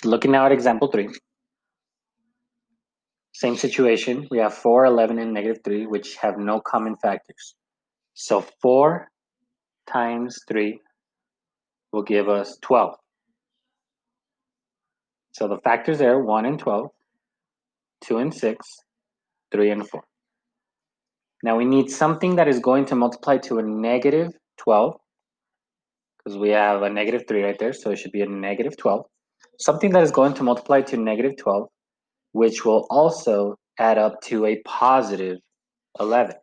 Looking now at example 3. Same situation. We have 4, 11, and negative 3, which have no common factors. So 4 times 3 will give us 12. So the factors there, 1 and 12, 2 and 6, 3 and 4. Now we need something that is going to multiply to a negative 12, because we have a negative 3 right there, so it should be a negative 12. Something that is going to multiply to negative 12, which will also add up to a positive 11.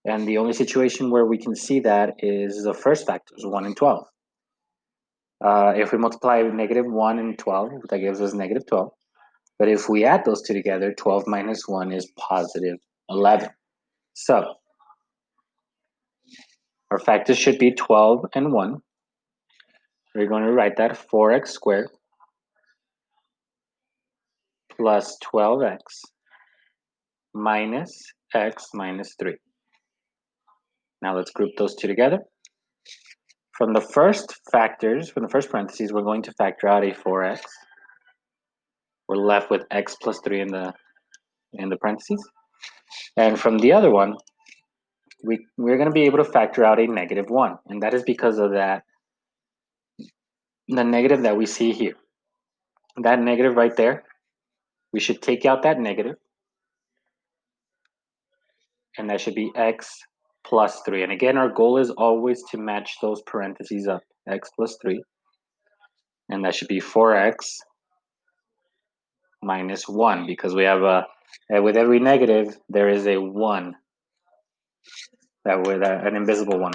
And the only situation where we can see that is the first factors, 1 and 12. If we multiply negative 1 and 12, that gives us negative 12. But if we add those two together, 12 minus 1 is positive 11. So our factors should be 12 and 1. We're going to write that 4x squared plus 12x minus x minus 3. Now let's group those two together. From the first factors, from the first parentheses, we're going to factor out a 4x. We're left with x plus 3 in the parentheses. And from the other one, we're going to be able to factor out a negative 1. And that is because of the negative that we see here. That negative right there, we should take out that negative. And that should be x plus 3. And again, our goal is always to match those parentheses up. X plus 3. And that should be 4x minus 1, because we have with every negative, there is a 1. That with an invisible 1.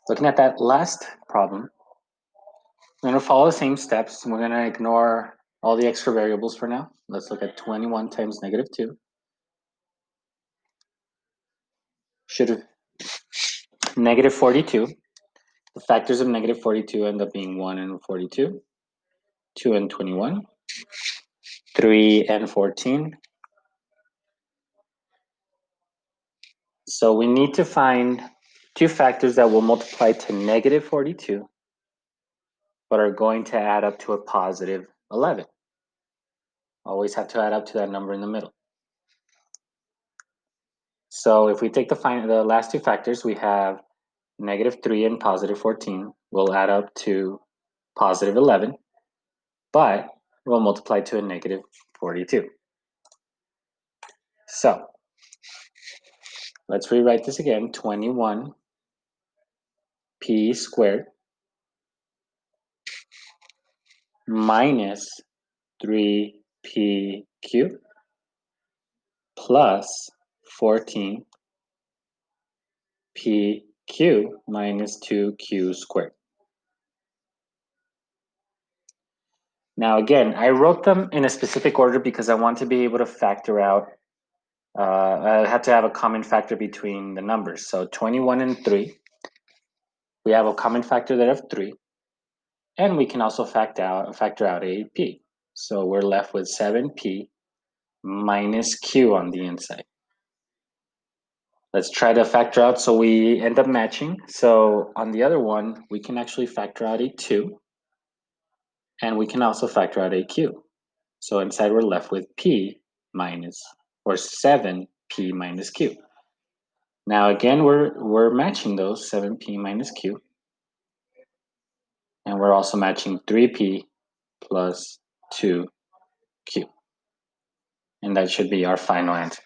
Looking at that last problem, we're going to follow the same steps. We're going to ignore all the extra variables for now. Let's look at 21 times negative 2. Negative 42. The factors of negative 42 end up being 1 and 42, 2 and 21, 3 and 14. So we need to find two factors that will multiply to negative 42, but are going to add up to a positive 11. Always have to add up to that number in the middle. So if we take the last two factors, we have negative 3 and positive 14 will add up to positive 11, but will multiply to a negative 42. So let's rewrite this again. 21 p squared minus 3p cubed plus 14 p cubed minus 2q squared. Now again, I wrote them in a specific order because I want to be able to factor out, I had to have a common factor between the numbers. So 21 and 3, we have a common factor there of 3, and we can also factor out a p. So we're left with 7p minus q on the inside. Let's try to factor out so we end up matching. So on the other one, we can actually factor out a 2, and we can also factor out a q. So inside we're left with p minus, or 7p minus q. Now again, we're matching those, 7p minus q. And we're also matching 3p plus 2q. And that should be our final answer.